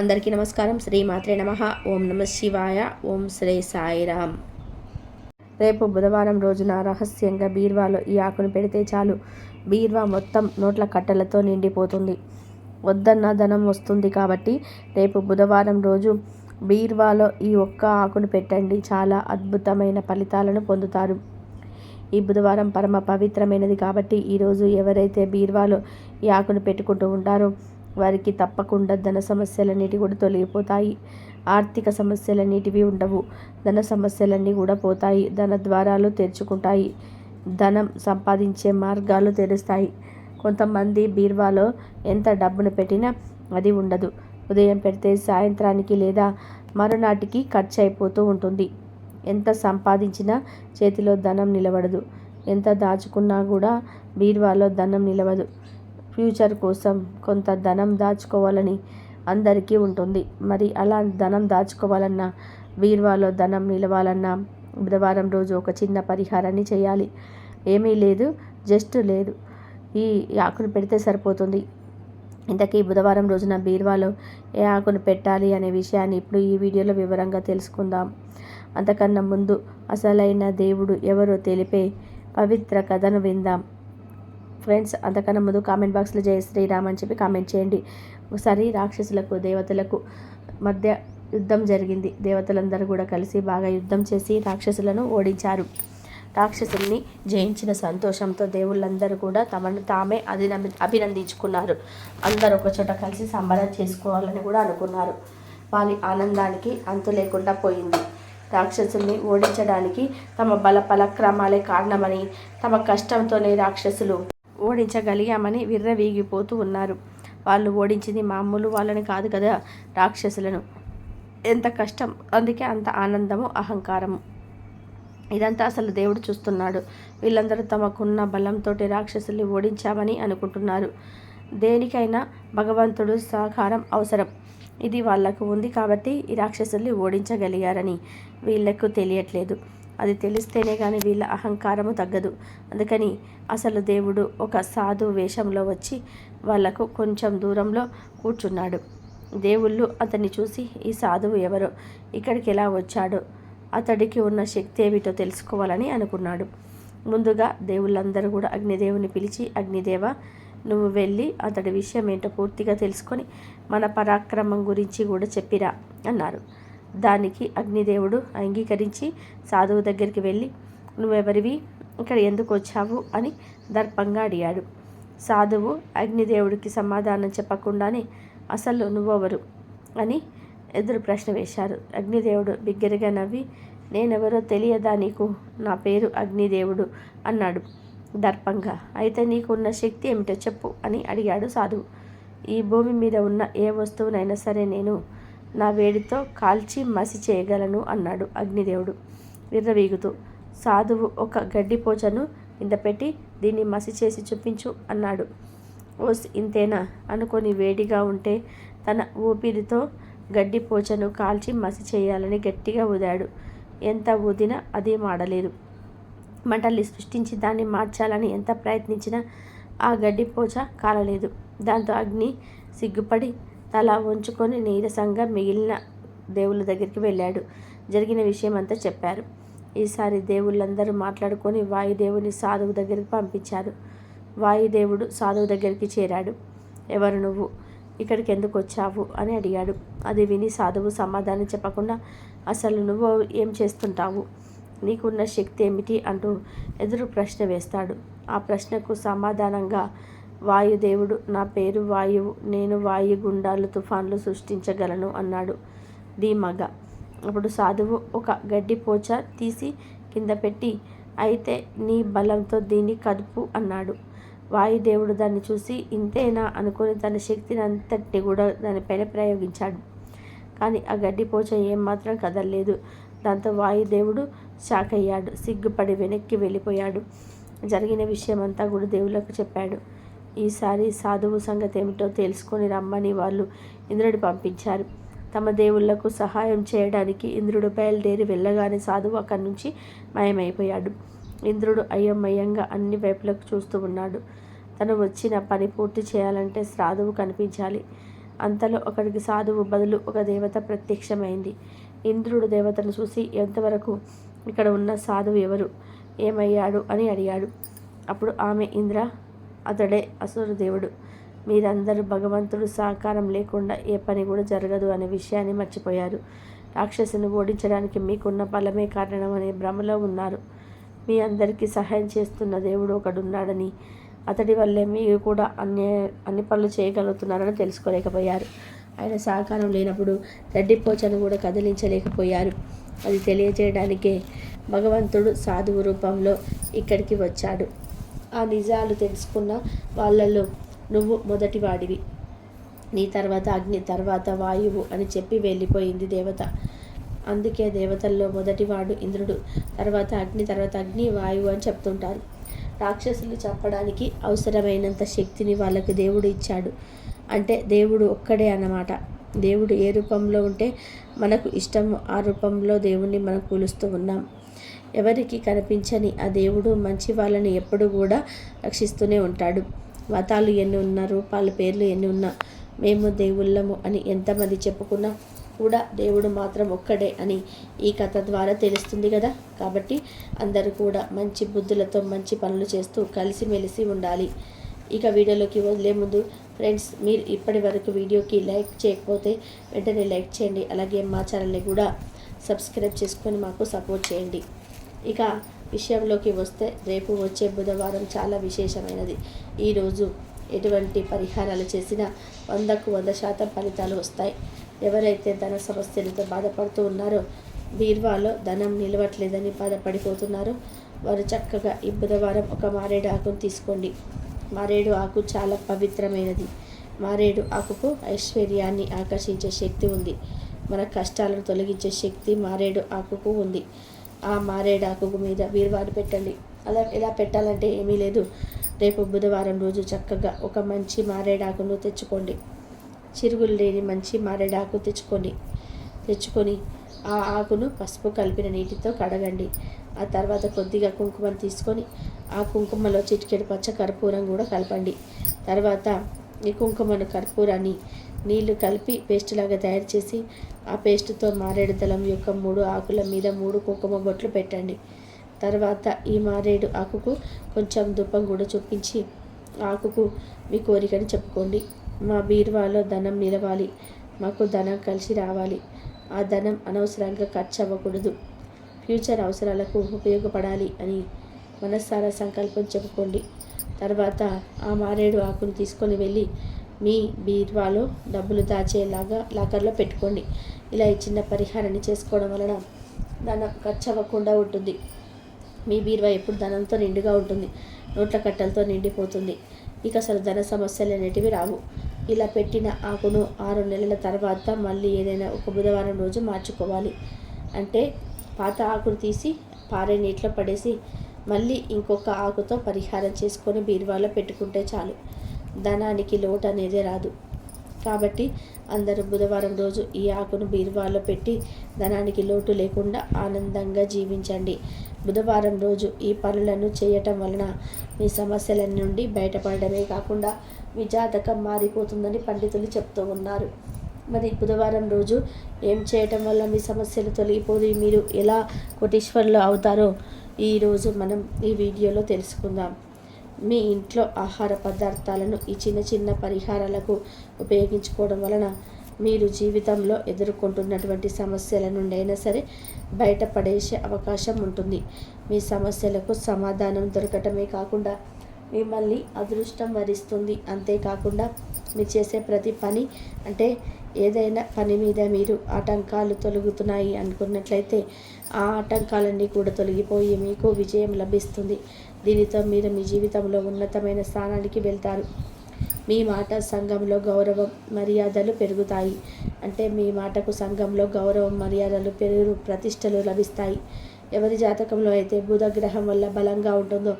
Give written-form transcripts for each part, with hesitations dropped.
అందరికీ నమస్కారం. శ్రీ మాత్రే నమః. ఓం నమ శివాయ. ఓం శ్రీ సాయిరామ్. రేపు బుధవారం రోజున రహస్యంగా బీర్వాలో ఈ ఆకును పెడితే చాలు, బీర్వా మొత్తం నోట్ల కట్టలతో నిండిపోతుంది. వద్దన్న ధనం వస్తుంది. కాబట్టి రేపు బుధవారం రోజు బీర్వాలో ఈ ఒక్క ఆకును పెట్టండి. చాలా అద్భుతమైన ఫలితాలను పొందుతారు. ఈ బుధవారం పరమ పవిత్రమైనది కాబట్టి ఈరోజు ఎవరైతే బీర్వాలో ఈ ఆకును పెట్టుకుంటూ ఉంటారో వారికి తప్పకుండా ధన సమస్యలన్నిటి కూడా తొలగిపోతాయి. ఆర్థిక సమస్యలన్నిటివి ఉండవు. ధన సమస్యలన్నీ కూడా పోతాయి. ధన ద్వారాలు తెరుచుకుంటాయి. ధనం సంపాదించే మార్గాలు తెరుస్తాయి. కొంతమంది బీర్వాలో ఎంత డబ్బును పెట్టినా అది ఉండదు. ఉదయం పెడితే సాయంత్రానికి లేదా మరునాటికి ఖర్చు అయిపోతూ ఉంటుంది. ఎంత సంపాదించినా చేతిలో ధనం నిలబడదు. ఎంత దాచుకున్నా కూడా బీర్వాలో ధనం నిలవదు. ఫ్యూచర్ కోసం కొంత ధనం దాచుకోవాలని అందరికీ ఉంటుంది. మరి అలా ధనం దాచుకోవాలన్నా, బీర్వాలో ధనం నిలవాలన్నా బుధవారం రోజు ఒక చిన్న పరిహారాన్ని చేయాలి. ఏమీ లేదు, జస్ట్ లేదు, ఈ ఆకును పెడితే సరిపోతుంది. ఇంతకీ బుధవారం రోజున బీర్వాలో ఏ ఆకును పెట్టాలి అనే విషయాన్ని ఇప్పుడు ఈ వీడియోలో వివరంగా తెలుసుకుందాం. అంతకన్నా ముందు అసలైన దేవుడు ఎవరో తెలిపే పవిత్ర కథను విందాం. ఫ్రెండ్స్, అంతకన్నా ముందు కామెంట్ బాక్స్లో జయ శ్రీరామ్ అని చెప్పి కామెంట్ చేయండి. ఒకసారి రాక్షసులకు దేవతలకు మధ్య యుద్ధం జరిగింది. దేవతలందరూ కూడా కలిసి బాగా యుద్ధం చేసి రాక్షసులను ఓడించారు. రాక్షసుల్ని జయించిన సంతోషంతో దేవుళ్ళందరూ కూడా తమను తామే అభినందించుకున్నారు. అందరూ ఒకచోట కలిసి సంబరం చేసుకోవాలని కూడా అనుకున్నారు. వారి ఆనందానికి అంతు లేకుండా పోయింది. రాక్షసుల్ని ఓడించడానికి తమ బల పరాక్రమాలే కారణమని, తమ కష్టంతోనే రాక్షసులు ఓడించగలిగామని విర్రవీగిపోతూ ఉన్నారు. వాళ్ళు ఓడించింది మామూలు వాళ్ళని కాదు కదా, రాక్షసులను. ఎంత కష్టం, అందుకే అంత ఆనందము, అహంకారము. ఇదంతా అసలు దేవుడు చూస్తున్నాడు. వీళ్ళందరూ తమకున్న బలంతో రాక్షసుల్ని ఓడించామని అనుకుంటున్నారు. దేనికైనా భగవంతుడు సహకారం అవసరం. ఇది వాళ్లకు ఉంది కాబట్టి ఈ రాక్షసుల్ని ఓడించగలిగారని వీళ్లకు తెలియట్లేదు. అది తెలిస్తేనే కానీ వీళ్ళ అహంకారము తగ్గదు. అందుకని అసలు దేవుడు ఒక సాధు వేషంలో వచ్చి వాళ్లకు కొంచెం దూరంలో కూర్చున్నాడు. దేవుళ్ళు అతన్ని చూసి ఈ సాధువు ఎవరో, ఇక్కడికి ఎలా వచ్చాడో, అతడికి ఉన్న శక్తి ఏమిటో తెలుసుకోవాలని అనుకున్నాడు. ముందుగా దేవుళ్ళందరూ కూడా అగ్నిదేవుని పిలిచి, అగ్నిదేవ, నువ్వు వెళ్ళి అతడి విషయం ఏంటో పూర్తిగా తెలుసుకొని మన పరాక్రమం గురించి కూడా చెప్పిరా అన్నారు. దానికి అగ్నిదేవుడు అంగీకరించి సాధువు దగ్గరికి వెళ్ళి, నువ్వెవరివి, ఇక్కడ ఎందుకు వచ్చావు అని దర్పంగా అడిగాడు. సాధువు అగ్నిదేవుడికి సమాధానం చెప్పకుండానే అసలు నువ్వెవరు అని ఎదురు ప్రశ్న వేశారు. అగ్నిదేవుడు బిగ్గరగా నవ్వి, నేనెవరో తెలియదా నీకు, నా పేరు అగ్నిదేవుడు అన్నాడు దర్పంగా. అయితే నీకున్న శక్తి ఏమిటో చెప్పు అని అడిగాడు సాధువు. ఈ భూమి మీద ఉన్న ఏ వస్తువునైనా సరే నేను నా వేడితో కాల్చి మసి చేయగలను అన్నాడు అగ్నిదేవుడు విర్రవీగుతూ. సాధువు ఒక గడ్డిపోచను కింద పెట్టి, దీన్ని మసి చేసి చూపించు అన్నాడు. ఓస్, ఇంతేనా అనుకొని వేడిగా ఉంటే తన ఊపిరితో గడ్డిపోచను కాల్చి మసి చేయాలని గట్టిగా ఊదాడు. ఎంత ఊదినా అది మాడలేదు. మంటల్ని సృష్టించి దాన్ని మార్చాలని ఎంత ప్రయత్నించినా ఆ గడ్డిపోచ కాలలేదు. దాంతో అగ్ని సిగ్గుపడి తల వంచుకొని నీరసంగా మిగిలిన దేవుళ్ళ దగ్గరికి వెళ్ళాడు. జరిగిన విషయం అంతా చెప్పారు. ఈసారి దేవుళ్ళందరూ మాట్లాడుకొని వాయుదేవుని సాధువు దగ్గరికి పంపించారు. వాయుదేవుడు సాధువు దగ్గరికి చేరాడు. ఎవరు నువ్వు, ఇక్కడికి ఎందుకు వచ్చావు అని అడిగాడు. అది విని సాధువు సమాధానం చెప్పకుండా, అసలు నువ్వు ఏం చేస్తుంటావు, నీకున్న శక్తి ఏమిటి అంటూ ఎదురు ప్రశ్న వేస్తాడు. ఆ ప్రశ్నకు సమాధానంగా వాయుదేవుడు, నా పేరు వాయువు, నేను వాయుగుండాలు తుఫాన్లు సృష్టించగలను అన్నాడు ధీమాగా. అప్పుడు సాధువు ఒక గడ్డిపోచ తీసి కింద పెట్టి, అయితే నీ బలంతో దీన్ని కదుపు అన్నాడు. వాయుదేవుడు దాన్ని చూసి ఇంతేనా అనుకొని తన శక్తిని అంతటిని కూడా దానిపైన ప్రయోగించాడు. కానీ ఆ గడ్డిపోచ ఏమాత్రం కదలలేదు. దాంతో వాయుదేవుడు షాక్ అయ్యాడు. సిగ్గుపడి వెనక్కి వెళ్ళిపోయాడు. జరిగిన విషయం అంతా కూడా దేవుళ్ళకు చెప్పాడు. ఈసారి సాధువు సంగతి ఏమిటో తెలుసుకొని రమ్మని వాళ్ళు ఇంద్రుడు పంపించారు. తమ దేవుళ్లకు సహాయం చేయడానికి ఇంద్రుడు బయలుదేరి వెళ్ళగానే సాధువు అక్కడి నుంచి మాయమైపోయాడు. ఇంద్రుడు అయోమయంగా అన్ని వైపులకు చూస్తూ ఉన్నాడు. తను వచ్చిన పని పూర్తి చేయాలంటే సాధువు కనిపించాలి. అంతలో ఒకడికి సాధువు బదులు ఒక దేవత ప్రత్యక్షమైంది. ఇంద్రుడు దేవతను చూసి, ఎంతవరకు ఇక్కడ ఉన్న సాధువు ఎవరు, ఏమయ్యాడు అని అడిగాడు. అప్పుడు ఆమె, ఇంద్ర, అతడే అసుర దేవుడు. మీరందరూ భగవంతుడు సహకారం లేకుండా ఏ పని కూడా జరగదు అనే విషయాన్ని మర్చిపోయారు. రాక్షసుని ఓడించడానికి మీకున్న బలమే కారణం అనే భ్రమలో ఉన్నారు. మీ అందరికీ సహాయం చేస్తున్న దేవుడు ఒకడున్నాడని, అతడి వల్లే మీరు కూడా అన్ని పనులు చేయగలుగుతున్నారని తెలుసుకోలేకపోయారు. ఆయన సహకారం లేనప్పుడు గడ్డిపోచను కూడా కదిలించలేకపోయారు. అది తెలియజేయడానికే భగవంతుడు సాధువు రూపంలో ఇక్కడికి వచ్చాడు. ఆ నిజాలు తెలుసుకున్న వాళ్ళల్లో నువ్వు మొదటివాడివి. నీ తర్వాత అగ్ని, తర్వాత వాయువు అని చెప్పి వెళ్ళిపోయింది దేవత. అందుకే దేవతల్లో మొదటివాడు ఇంద్రుడు, తర్వాత అగ్ని, వాయువు అని చెప్తుంటారు. రాక్షసులు చంపడానికి అవసరమైనంత శక్తిని వాళ్ళకి దేవుడు ఇచ్చాడు. అంటే దేవుడు ఒక్కడే అన్నమాట. దేవుడు ఏ రూపంలో ఉంటే మనకు ఇష్టమో ఆ రూపంలో దేవుణ్ణి మనం కొలుస్తూ ఉన్నాం. ఎవరికి కనిపించని ఆ దేవుడు మంచి వాళ్ళని ఎప్పుడు కూడా రక్షిస్తూనే ఉంటాడు. మతాలు ఎన్ని ఉన్నా, రూపాల పేర్లు ఎన్ని ఉన్నా, మేము దేవుళ్ళము అని ఎంతమంది చెప్పుకున్నా కూడా దేవుడు మాత్రం ఒక్కడే అని ఈ కథ ద్వారా తెలుస్తుంది కదా. కాబట్టి అందరూ కూడా మంచి బుద్ధులతో మంచి పనులు చేస్తూ కలిసిమెలిసి ఉండాలి. ఇక వీడియోలోకి వదిలే ముందు ఫ్రెండ్స్, మీరు ఇప్పటి వరకు వీడియోకి లైక్ చేయకపోతే వెంటనే లైక్ చేయండి. అలాగే మా ఛానల్ని కూడా సబ్స్క్రైబ్ చేసుకొని మాకు సపోర్ట్ చేయండి. ఇక విషయంలోకి వస్తే, రేపు వచ్చే బుధవారం చాలా విశేషమైనది. ఈరోజు ఎటువంటి పరిహారాలు చేసినా 100కు 100% ఫలితాలు వస్తాయి. ఎవరైతే ధన సమస్యలతో బాధపడుతూ ఉన్నారో, బీర్వాలో ధనం నిలవట్లేదని బాధపడిపోతున్నారో, వారు చక్కగా ఈ బుధవారం ఒక మారేడు ఆకును తీసుకోండి. మారేడు ఆకు చాలా పవిత్రమైనది. మారేడు ఆకుకు ఐశ్వర్యాన్ని ఆకర్షించే శక్తి ఉంది. మన కష్టాలను తొలగించే శక్తి మారేడు ఆకుకు ఉంది. ఆ మారేడు ఆకు మీద బీర్వాను పెట్టండి. అలా ఎలా పెట్టాలంటే ఏమీ లేదు. రేపు బుధవారం రోజు చక్కగా ఒక మంచి మారేడాకును తెచ్చుకోండి. చిరుగులు లేని మంచి మారేడాకు తెచ్చుకొని ఆ ఆకును పసుపు కలిపిన నీటితో కడగండి. ఆ తర్వాత కొద్దిగా కుంకుమను తీసుకొని ఆ కుంకుమలో చిటికెడు పచ్చ కర్పూరం కూడా కలపండి. తర్వాత ఈ కుంకుమను, కర్పూరాన్ని నీళ్లు కలిపి పేస్ట్ లాగా తయారు చేసి ఆ పేస్ట్తో మారేడు దళం యొక్క 3 ఆకుల మీద 3 కుంకుమ బొట్లు పెట్టండి. తర్వాత ఈ మారేడు ఆకుకు కొంచెం ధూపం కూడా చూపించి ఆకుకు మీ కోరికని చెప్పుకోండి. మా బీరువాలో ధనం నిలవాలి, మాకు ధనం కలిసి రావాలి, ఆ ధనం అనవసరంగా ఖర్చు అవ్వకూడదు, ఫ్యూచర్ అవసరాలకు ఉపయోగపడాలి అని మనస్సారా సంకల్పం చెప్పుకోండి. తర్వాత ఆ మారేడు ఆకును తీసుకొని వెళ్ళి మీ బీరువాలో డబ్బులు దాచేలాగా లాకర్లో పెట్టుకోండి. ఇలా ఈ చిన్న పరిహారాన్ని చేసుకోవడం వలన ధనం ఖర్చు అవ్వకుండా ఉంటుంది. మీ బీరువా ఎప్పుడు ధనంతో నిండుగా ఉంటుంది, నోట్ల కట్టలతో నిండిపోతుంది. ఇక అసలు ధన సమస్యలు అనేటివి రావు. ఇలా పెట్టిన ఆకును 6 నెలల తర్వాత మళ్ళీ ఏదైనా ఒక బుధవారం రోజు మార్చుకోవాలి. అంటే పాత ఆకును తీసి పారే నీటిలో పడేసి మళ్ళీ ఇంకొక ఆకుతో పరిహారం చేసుకొని బీరువాలో పెట్టుకుంటే చాలు. ధనానికి లోటు అనేది రాదు. కాబట్టి అందరూ బుధవారం రోజు ఈ ఆకును బీరువాలో పెట్టి ధనానికి లోటు లేకుండా ఆనందంగా జీవించండి. బుధవారం రోజు ఈ పనులను చేయటం వలన మీ సమస్యల నుండి బయటపడమే కాకుండా మీ జాతకం మారిపోతుందని పండితులు చెప్తూ ఉన్నారు. మరి బుధవారం రోజు ఏం చేయటం వల్ల మీ సమస్యలు తొలగిపోయి మీరు ఎలా కోటీశ్వరులు అవుతారో ఈరోజు మనం ఈ వీడియోలో తెలుసుకుందాం. మీ ఇంట్లో ఆహార పదార్థాలను ఈ చిన్న చిన్న పరిహారాలకు ఉపయోగించుకోవడం వలన మీరు జీవితంలో ఎదుర్కొంటున్నటువంటి సమస్యల నుండి అయినా సరే బయటపడేసే అవకాశం ఉంటుంది. మీ సమస్యలకు సమాధానం దొరకటమే కాకుండా మిమ్మల్ని అదృష్టం వరిస్తుంది. అంతేకాకుండా మీరు చేసే ప్రతి పని, అంటే ఏదైనా పని మీద మీరు ఆటంకాలు తొలగుతున్నాయి అనుకున్నట్లయితే ఆ ఆటంకాలన్నీ కూడా తొలగిపోయి మీకు విజయం లభిస్తుంది. దీనితో మీరు మీ జీవితంలో ఉన్నతమైన స్థానానికి వెళ్తారు. మీ మాట సంఘంలో గౌరవం మర్యాదలు పెరుగుతాయి. అంటే మీ మాటకు సంఘంలో గౌరవం మర్యాదలు ప్రతిష్టలు లభిస్తాయి. ఎవరి జాతకంలో అయితే బుధ గ్రహం వల్ల బలంగా ఉంటుందో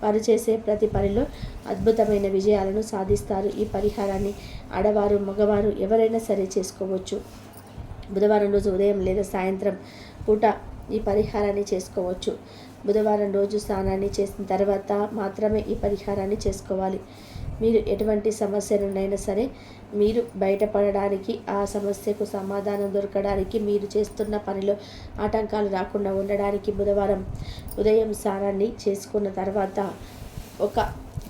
వారు చేసే ప్రతి పనిలో అద్భుతమైన విజయాలను సాధిస్తారు. ఈ పరిహారాన్ని ఆడవారు, మగవారు ఎవరైనా సరే చేసుకోవచ్చు. బుధవారం రోజు ఉదయం లేదా సాయంత్రం పూట ఈ పరిహారాన్ని చేసుకోవచ్చు. బుధవారం రోజు స్నానాన్ని చేసిన తర్వాత మాత్రమే ఈ పరిహారాన్ని చేసుకోవాలి. మీరు ఎటువంటి సమస్య నుండైనా సరే మీరు బయటపడడానికి, ఆ సమస్యకు సమాధానం దొరకడానికి, మీరు చేస్తున్న పనిలో ఆటంకాలు రాకుండా ఉండడానికి బుధవారం ఉదయం స్నానాన్ని చేసుకున్న తర్వాత ఒక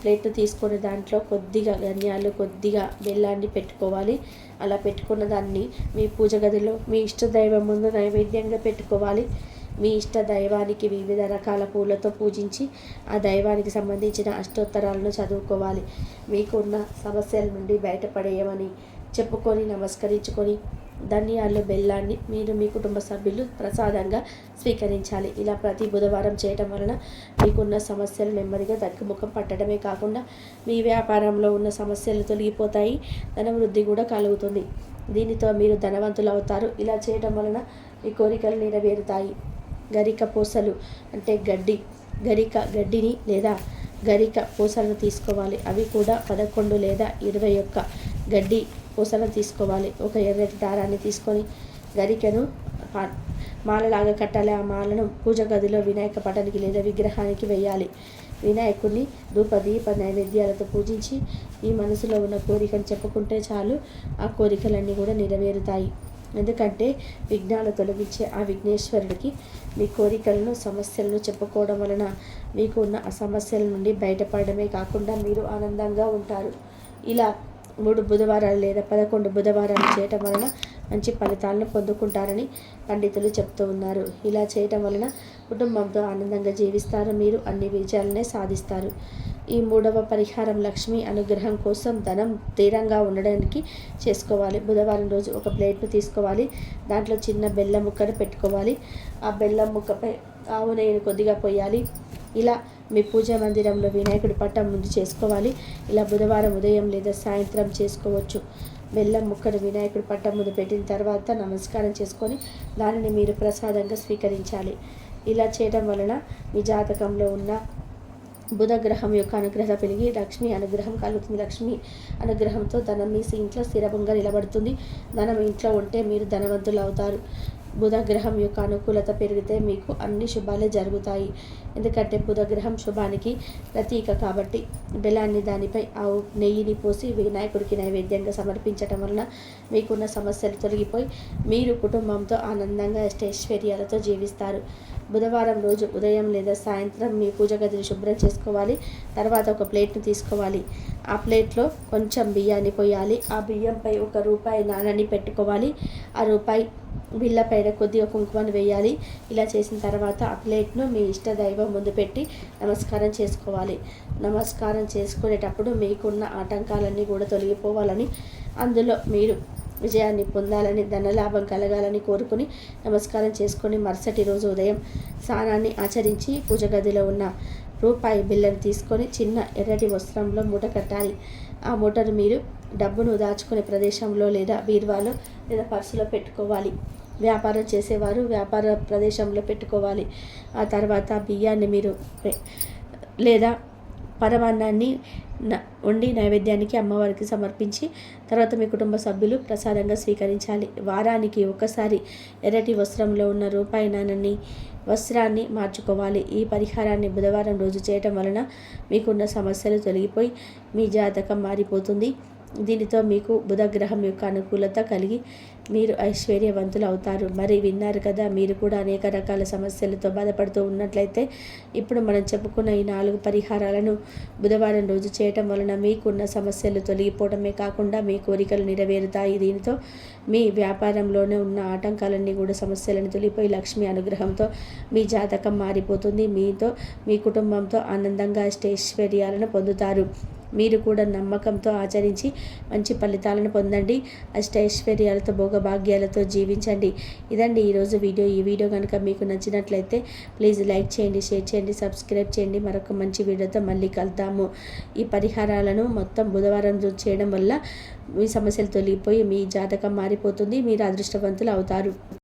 ప్లేట్ తీసుకొని దాంట్లో కొద్దిగా ధనియాలు, కొద్దిగా బెల్లాన్ని పెట్టుకోవాలి. అలా పెట్టుకున్న దాన్ని మీ పూజ గదిలో మీ ఇష్టదైవం ముందు నైవేద్యంగా పెట్టుకోవాలి. మీ ఇష్ట దైవానికి వివిధ రకాల పూలతో పూజించి ఆ దైవానికి సంబంధించిన అష్టోత్తరాలను చదువుకోవాలి. మీకున్న సమస్యల నుండి బయటపడేయమని చెప్పుకొని నమస్కరించుకొని ధనియాలు, బెల్లాన్ని మీరు మీ కుటుంబ సభ్యులు ప్రసాదంగా స్వీకరించాలి. ఇలా ప్రతి బుధవారం చేయటం వలన మీకున్న సమస్యలు నెమ్మదిగా తగ్గుముఖం పట్టడమే కాకుండా మీ వ్యాపారంలో ఉన్న సమస్యలు తొలగిపోతాయి, ధనవృద్ధి కూడా కలుగుతుంది. దీనితో మీరు ధనవంతులు అవుతారు. ఇలా చేయటం వలన మీ కోరికలు నెరవేరుతాయి. గరిక పూసలు అంటే గడ్డిని లేదా గరిక పూసలను తీసుకోవాలి. అవి కూడా 11 లేదా 21 గడ్డి పూసలను తీసుకోవాలి. ఒక ఎర్రటి దారాన్ని తీసుకొని గరికను మాలలాగా కట్టాలి. ఆ మాలను పూజ గదిలో వినాయక పటానికి లేదా విగ్రహానికి వేయాలి. వినాయకుడిని ధూపదీప నైవేద్యాలతో పూజించి ఈ మనసులో ఉన్న కోరికను చెప్పుకుంటే చాలు, ఆ కోరికలన్నీ కూడా నెరవేరుతాయి. ఎందుకంటే విఘ్నాలు తొలగించే ఆ విఘ్నేశ్వరుడికి మీ కోరికలను, సమస్యలను చెప్పుకోవడం వలన మీకు ఉన్న ఆ సమస్యల నుండి బయటపడమే కాకుండా మీరు ఆనందంగా ఉంటారు. ఇలా 3 బుధవారాలు లేదా 11 బుధవారాలు చేయటం వలన మంచి ఫలితాలను పొందుకుంటారని పండితులు చెప్తూ ఉన్నారు. ఇలా చేయటం వలన కుటుంబంతో ఆనందంగా జీవిస్తారు. మీరు అన్ని విజయాలనే సాధిస్తారు. ఈ 3వ పరిహారం లక్ష్మీ అనుగ్రహం కోసం ధనం స్థిరంగా ఉండడానికి చేసుకోవాలి. బుధవారం రోజు ఒక ప్లేట్ను తీసుకోవాలి. దాంట్లో చిన్న బెల్లం ముక్కను పెట్టుకోవాలి. ఆ బెల్లం ముక్కపై ఆవు నెయ్యిని కొద్దిగా పోయాలి. ఇలా మీ పూజా మందిరంలో వినాయకుడి పటం ముందు చేసుకోవాలి. ఇలా బుధవారం ఉదయం లేదా సాయంత్రం చేసుకోవచ్చు. బెల్లం ముక్కను వినాయకుడి పట్టం ముందు పెట్టిన తర్వాత నమస్కారం చేసుకొని దానిని మీరు ప్రసాదంగా స్వీకరించాలి. ఇలా చేయడం వలన మీ జాతకంలో ఉన్న బుధ గ్రహం యొక్క అనుగ్రహం పెరిగి లక్ష్మీ అనుగ్రహం కలుగుతుంది. లక్ష్మీ అనుగ్రహంతో ధనం మీ ఇంట్లో స్థిరంగా నిలబడుతుంది. ధనం ఇంట్లో ఉంటే మీరు ధనవంతులు అవుతారు. బుధ గ్రహం యొక్క అనుకూలత పెరిగితే మీకు అన్ని శుభాలే జరుగుతాయి. ఎందుకంటే బుధ గ్రహం శుభానికి ప్రతీక కాబట్టి బెల్లాన్ని దానిపై ఆవు నెయ్యిని పోసి వినాయకుడికి నైవేద్యంగా సమర్పించటం వలన మీకున్న సమస్యలు తొలగిపోయి మీరు కుటుంబంతో ఆనందంగా అష్టైశ్వర్యాలతో జీవిస్తారు. బుధవారం రోజు ఉదయం లేదా సాయంత్రం మీ పూజ గదిని శుభ్రం చేసుకోవాలి. తర్వాత ఒక ప్లేట్ను తీసుకోవాలి. ఆ ప్లేట్లో కొంచెం బియ్యాన్ని పోయాలి. ఆ బియ్యంపై ₹1 నాణాన్ని పెట్టుకోవాలి. ఆ రూపాయి బిళ్ళ పైన కొద్దిగా కుంకుమను వేయాలి. ఇలా చేసిన తర్వాత ఆ ప్లేట్ను మీ ఇష్ట దైవం ముందు పెట్టి నమస్కారం చేసుకోవాలి. నమస్కారం చేసుకునేటప్పుడు మీకున్న ఆటంకాలన్నీ కూడా తొలగిపోవాలని, అందులో మీరు విజయాన్ని పొందాలని, ధనలాభం కలగాలని కోరుకుని నమస్కారం చేసుకొని మరుసటి రోజు ఉదయం స్నానాన్ని ఆచరించి పూజ గదిలో ఉన్న రూపాయి బిళ్ళను తీసుకొని చిన్న ఎర్రటి వస్త్రంలో మూట కట్టాలి. ఆ మూటను మీరు డబ్బును దాచుకునే ప్రదేశంలో లేదా బీరువాలో లేదా పర్సులో పెట్టుకోవాలి. వ్యాపారం చేసేవారు వ్యాపార ప్రదేశంలో పెట్టుకోవాలి. ఆ తర్వాత బియ్యాన్ని మీరు లేదా పరమాన్నాన్ని వండి నైవేద్యానికి అమ్మవారికి సమర్పించి తర్వాత మీ కుటుంబ సభ్యులు ప్రసాదంగా స్వీకరించాలి. వారానికి ఒకసారి ఎర్రటి వస్త్రంలో ఉన్న రూపాయి నాణాన్ని వస్త్రాన్ని మార్చుకోవాలి. ఈ పరిహారాన్ని బుధవారం రోజు చేయటం వలన మీకున్న సమస్యలు తొలగిపోయి మీ జాతకం మారిపోతుంది. దీనితో మీకు బుధగ్రహం యొక్క అనుకూలత కలిగి మీరు ఐశ్వర్యవంతులు అవుతారు. మరి విన్నారు కదా, మీరు కూడా అనేక రకాల సమస్యలతో బాధపడుతూ ఉన్నట్లయితే ఇప్పుడు మనం చెప్పుకున్న ఈ 4 పరిహారాలను బుధవారం రోజు చేయటం వలన మీకున్న సమస్యలు తొలగిపోవడమే కాకుండా మీ కోరికలు నెరవేరుతాయి. దీనితో మీ వ్యాపారంలోనే ఉన్న ఆటంకాలన్నీ కూడా సమస్యలను తొలగిపోయి లక్ష్మి అనుగ్రహంతో మీ జాతకం మారిపోతుంది. మీతో మీ కుటుంబంతో ఆనందంగా అష్టైశ్వర్యాలను పొందుతారు. మీరు కూడా నమ్మకంతో ఆచరించి మంచి ఫలితాలను పొందండి. అష్టైశ్వర్యాలతో భోగభాగ్యాలతో జీవించండి. ఇదండి ఈరోజు వీడియో. ఈ వీడియో కనుక మీకు నచ్చినట్లయితే ప్లీజ్ లైక్ చేయండి, షేర్ చేయండి, సబ్స్క్రైబ్ చేయండి. మరొక మంచి వీడియోతో మళ్ళీ కలుద్దాము. ఈ పరిహారాలను మొత్తం బుధవారం రోజు చేయడం వల్ల మీ సమస్యలు తొలగిపోయి మీ జాతకం మారిపోతుంది. మీరు అదృష్టవంతులు అవుతారు.